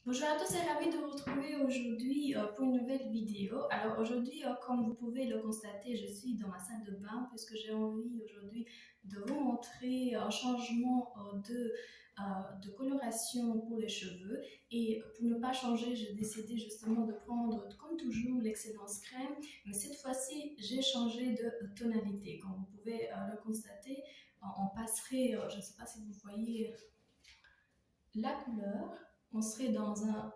Bonjour à tous et ravi de vous retrouver aujourd'hui pour une nouvelle vidéo. Alors aujourd'hui, comme vous pouvez le constater, je suis dans ma salle de bain puisque j'ai envie aujourd'hui de vous montrer un changement de coloration pour les cheveux. Et pour ne pas changer, j'ai décidé justement de prendre comme toujours l'Excellence Crème. Mais cette fois-ci, j'ai changé de tonalité. Comme vous pouvez le constater, on passerait, je ne sais pas si vous voyez la couleur, on serait dans un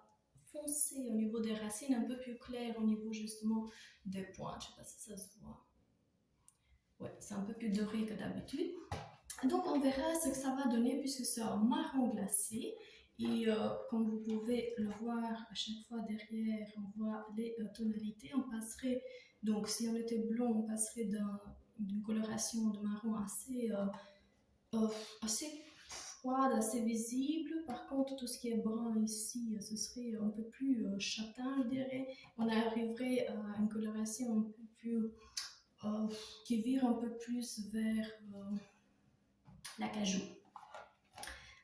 foncé au niveau des racines, un peu plus clair au niveau justement des pointes. Je ne sais pas si ça se voit. Ouais, c'est un peu plus doré que d'habitude. Donc on verra ce que ça va donner puisque c'est un marron glacé. Et comme vous pouvez le voir à chaque fois derrière, on voit les tonalités. On passerait, donc si on était blond, on passerait d'une coloration de marron euh, assez froide, assez visible. Par contre, tout ce qui est brun ici, ce serait un peu plus châtain, je dirais. On arriverait à une coloration un peu plus qui vire un peu plus vers l'acajou.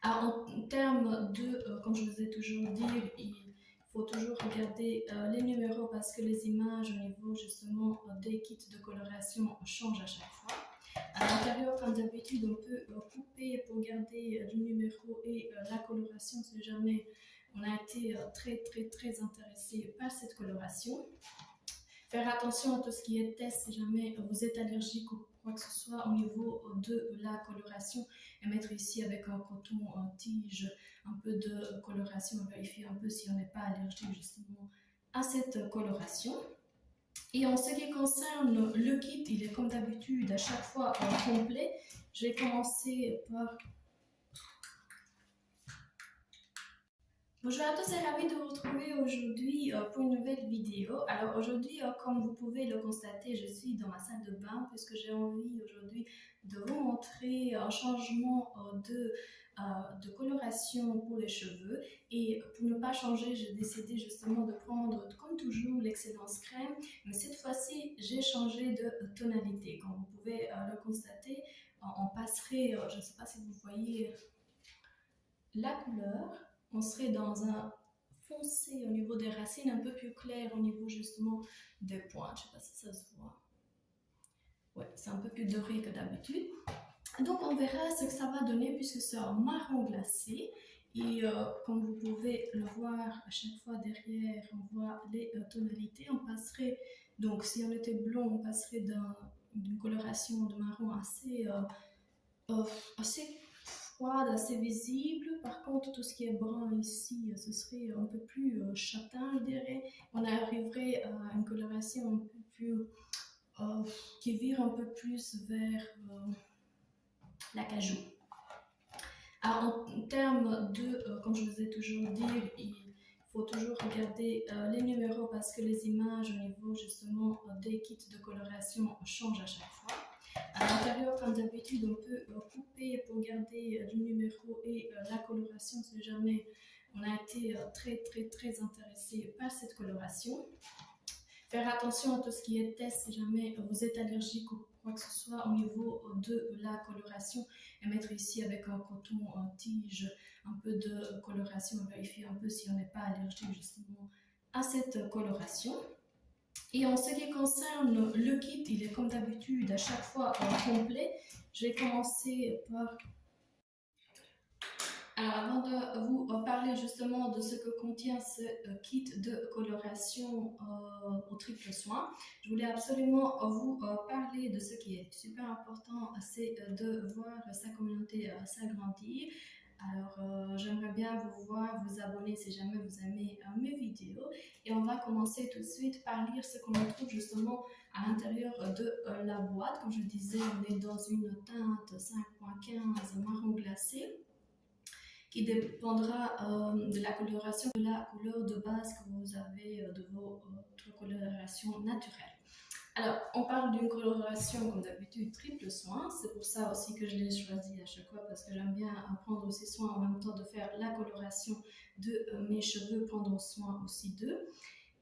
Alors, en termes de, comme je vous ai toujours dit, il faut toujours regarder les numéros parce que les images au niveau justement des kits de coloration changent à chaque fois. À l'intérieur, comme d'habitude, on peut couper pour garder le numéro et la coloration si jamais on a été très intéressé par cette coloration. Faire attention à tout ce qui est test si jamais vous êtes allergique ou quoi que ce soit au niveau de la coloration et mettre ici avec un coton tige un peu de coloration, vérifier un peu si on n'est pas allergique justement à cette coloration. Et en ce qui concerne le kit, il est comme d'habitude à chaque fois complet. Je vais commencer par... Bonjour à tous et ravi de vous retrouver aujourd'hui pour une nouvelle vidéo. Alors aujourd'hui, comme vous pouvez le constater, je suis dans ma salle de bain puisque j'ai envie aujourd'hui de vous montrer un changement de coloration pour les cheveux. Et pour ne pas changer, j'ai décidé justement de prendre comme toujours l'Excellence Crème. Mais cette fois-ci, j'ai changé de tonalité. Comme vous pouvez le constater, on passerait, je ne sais pas si vous voyez la couleur, on serait dans un foncé au niveau des racines, un peu plus clair au niveau justement des pointes. Je ne sais pas si ça se voit. Ouais, c'est un peu plus doré que d'habitude. Donc on verra ce que ça va donner puisque c'est un marron glacé. Et comme vous pouvez le voir à chaque fois derrière, on voit les tonalités. On passerait, donc si on était blond, on passerait d'une coloration de marron assez froide, assez visible. Par contre, tout ce qui est brun ici, ce serait un peu plus châtain, je dirais. On arriverait à une coloration un peu plus qui vire un peu plus vers l'acajou. Alors, en termes de, comme je vous ai toujours dit, il faut toujours regarder les numéros parce que les images au niveau justement des kits de coloration changent à chaque fois. À l'intérieur, comme d'habitude, on peut couper pour garder le numéro et la coloration si jamais on a été très intéressé par cette coloration. Faire attention à tout ce qui est test si jamais vous êtes allergique ou quoi que ce soit au niveau de la coloration et mettre ici avec un coton tige un peu de coloration, vérifier un peu si on n'est pas allergique justement à cette coloration. Et en ce qui concerne le kit, il est comme d'habitude à chaque fois complet. Je vais commencer par... Alors avant de vous parler justement de ce que contient ce kit de coloration au triple soin, je voulais absolument vous parler de ce qui est super important, c'est de voir sa communauté s'agrandir. Alors, j'aimerais bien vous voir, vous abonner si jamais vous aimez mes vidéos. Et on va commencer tout de suite par lire ce qu'on trouve justement à l'intérieur de la boîte. Comme je disais, on est dans une teinte 5.15 marron glacé qui dépendra de la coloration, de la couleur de base que vous avez de votre coloration naturelle. Alors, on parle d'une coloration, comme d'habitude, triple soin. C'est pour ça aussi que je l'ai choisi à chaque fois, parce que j'aime bien prendre aussi soin en même temps de faire la coloration de mes cheveux, prendre soin aussi d'eux.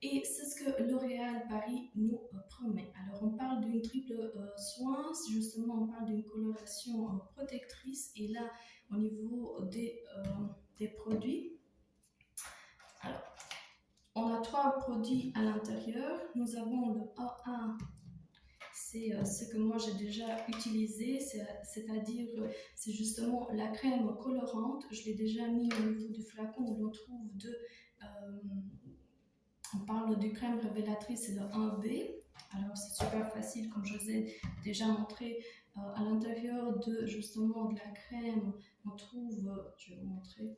Et c'est ce que L'Oréal Paris nous promet. Alors, on parle d'une triple soin, justement, on parle d'une coloration protectrice. Et là, au niveau des produits, 3 produits à l'intérieur. Nous avons le A1, c'est ce que moi j'ai déjà utilisé, c'est-à-dire c'est justement la crème colorante. Je l'ai déjà mis au niveau du flacon où l'on trouve on parle du crème révélatrice, c'est le 1B. Alors c'est super facile, comme je vous ai déjà montré. À l'intérieur justement de la crème, on trouve, je vais vous montrer,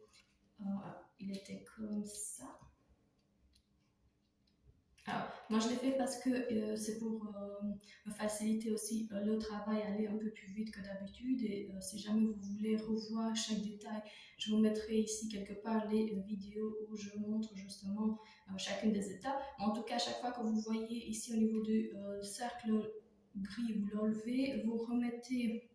il était comme ça. Alors, moi je l'ai fait parce que c'est pour me faciliter aussi le travail, aller un peu plus vite que d'habitude. Et si jamais vous voulez revoir chaque détail, je vous mettrai ici quelque part les vidéos où je montre justement chacune des étapes. En tout cas, chaque fois que vous voyez ici au niveau du cercle gris, vous l'enlevez, vous remettez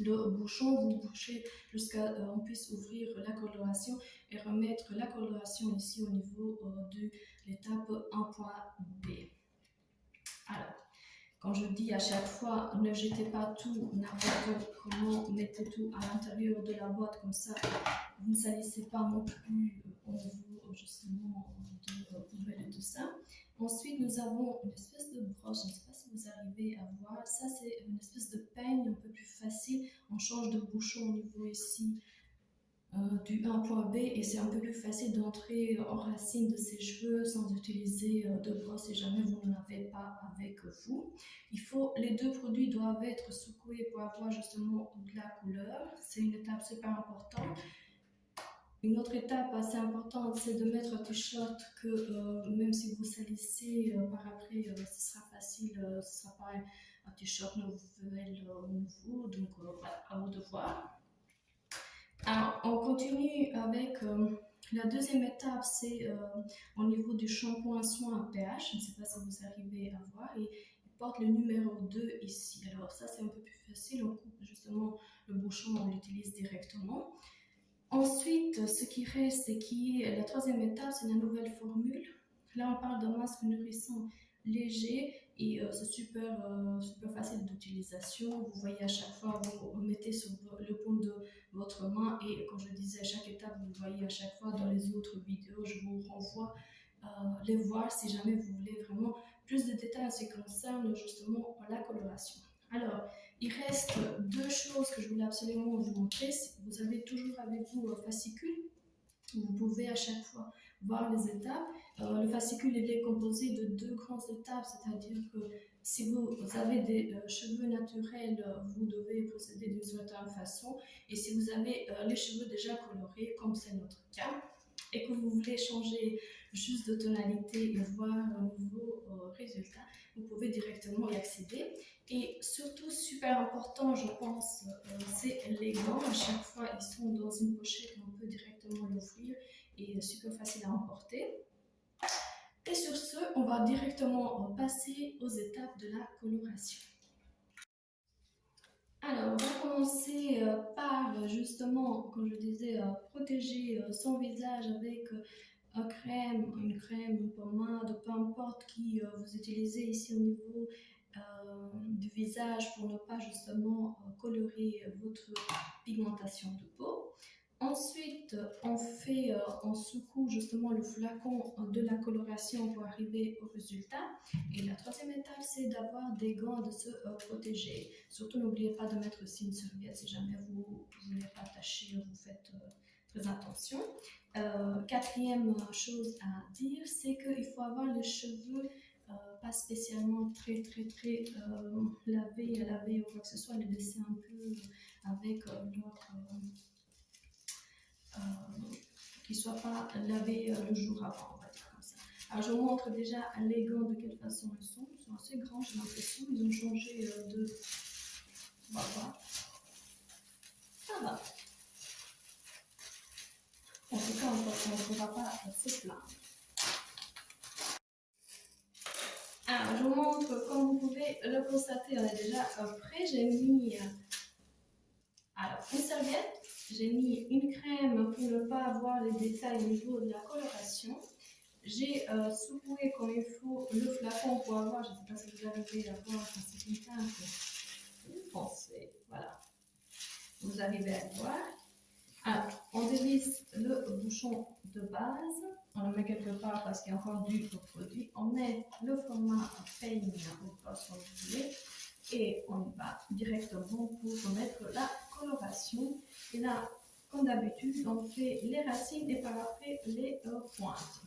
le bouchon, vous bouchez jusqu'à ce qu'on puisse ouvrir la coloration et remettre la coloration ici au niveau de l'étape 1.B. Alors, quand je dis à chaque fois, ne jetez pas tout n'importe comment, mettez tout à l'intérieur de la boîte, comme ça vous ne salissez pas non plus au niveau justement de poubelle et tout ça. Ensuite, nous avons une espèce de brosse, je ne sais pas si vous arrivez à voir, ça c'est une espèce de peigne un peu plus facile. On change de bouchon au niveau ici du 1.B et c'est un peu plus facile d'entrer en racine de ses cheveux sans utiliser de brosse si jamais vous n'en avez pas avec vous. Les deux produits doivent être secoués pour avoir justement de la couleur, c'est une étape super importante. Une autre étape assez importante, c'est de mettre un t-shirt que même si vous salissez par après, ce sera facile, ce ne sera pas un t-shirt nouveau, donc voilà, à vous de voir. Alors, on continue avec la deuxième étape, c'est au niveau du shampoing soin à pH. Je ne sais pas si vous arrivez à voir. Et il porte le numéro 2 ici. Alors ça, c'est un peu plus facile. On coupe justement le bouchon, on l'utilise directement. Ensuite, ce qui reste et qui est la troisième étape, c'est la nouvelle formule. Là, on parle d'un masque nourrissant léger et c'est super facile d'utilisation. Vous voyez à chaque fois, vous mettez sur le paume de votre main et comme je disais, à chaque étape, vous voyez à chaque fois dans les autres vidéos, je vous renvoie les voir si jamais vous voulez vraiment plus de détails en ce qui concerne justement la coloration. Alors, il reste deux choses que je voulais absolument vous montrer. Vous avez toujours avec vous un fascicule. Vous pouvez à chaque fois voir les étapes. Le fascicule il est composé de deux grandes étapes, c'est-à-dire que si vous avez des cheveux naturels, vous devez procéder d'une certaine façon. Et si vous avez les cheveux déjà colorés, comme c'est notre cas, et que vous voulez changer juste de tonalité et voir un nouveau résultat, vous pouvez directement y accéder. Et surtout, super important, je pense, c'est les gants. À chaque fois, ils sont dans une pochette, on peut directement l'ouvrir et super facile à emporter. Et sur ce, on va directement passer aux étapes de la coloration. Alors, on va commencer par justement, comme je disais, protéger son visage avec une crème, une pommade, peu importe qui vous utilisez ici au niveau du visage pour ne pas justement colorer votre pigmentation de peau. Ensuite, on secoue justement le flacon de la coloration pour arriver au résultat. Et la troisième étape, c'est d'avoir des gants, de se protéger. Surtout, n'oubliez pas de mettre aussi une serviette si jamais vous voulez pas tacher, vous faites très attention. Quatrième chose à dire, c'est qu'il faut avoir les cheveux pas spécialement très lavés ou quoi que ce soit, les laisser un peu avec qu'ils ne soient pas lavés le jour avant, on va dire comme ça. Alors je vous montre déjà les gants de quelle façon ils sont assez grands, j'ai l'impression, ils ont changé de... On va voir. Ça va. En tout cas, on ne pourra pas se plaindre. Alors, je vous montre, comme vous pouvez le constater, on est déjà prêt. J'ai mis une serviette, j'ai mis une crème pour ne pas avoir les détails au niveau de la coloration. J'ai secoué comme il faut le flacon pour avoir, je ne sais pas si vous arrivez à voir, c'est une teinte foncée, voilà. Vous arrivez à voir. Alors, on dévisse le bouchon de base, on le met quelque part parce qu'il y a encore du produit. On met le format peigne au poisson violet et on y va directement pour mettre la coloration. Et là, comme d'habitude, on fait les racines et par après les pointes.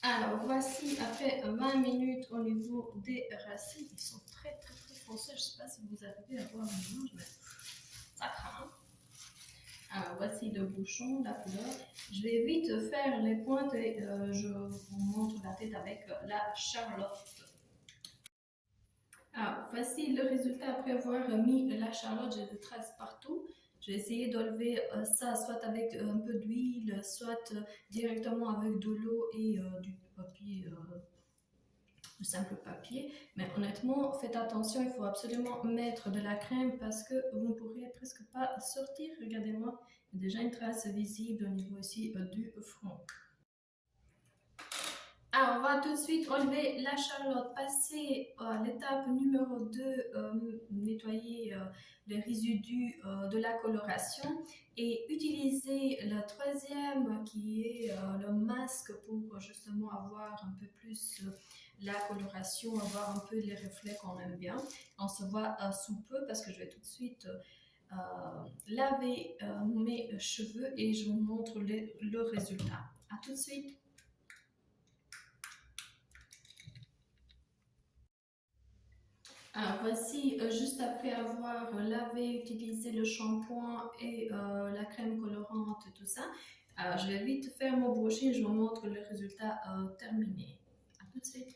Alors, voici après 20 minutes au niveau des racines. Ils sont très foncés. Je ne sais pas si vous arrivez à voir l'image, mais ça craint. Alors, voici le bouchon, la couleur. Je vais vite faire les pointes et je vous montre la tête avec la Charlotte. Alors, voici le résultat après avoir mis la Charlotte. J'ai des traces partout. J'ai essayé d'enlever ça soit avec un peu d'huile, soit directement avec de l'eau et du papier, du simple papier. Mais honnêtement, faites attention, il faut absolument mettre de la crème parce que vous ne pourrez presque pas sortir. Regardez-moi, il y a déjà une trace visible au niveau ici du front. Alors, on va tout de suite enlever la Charlotte, passer à l'étape numéro 2, nettoyer les résidus de la coloration et utiliser la troisième qui est le masque pour justement avoir un peu plus la coloration, avoir un peu les reflets qu'on aime bien. On se voit sous peu parce que je vais tout de suite laver mes cheveux et je vous montre le résultat. À tout de suite. Alors voici, juste après avoir lavé, utilisé le shampoing et la crème colorante et tout ça, je vais vite faire mon brushing, je vous montre le résultat terminé. À tout de suite.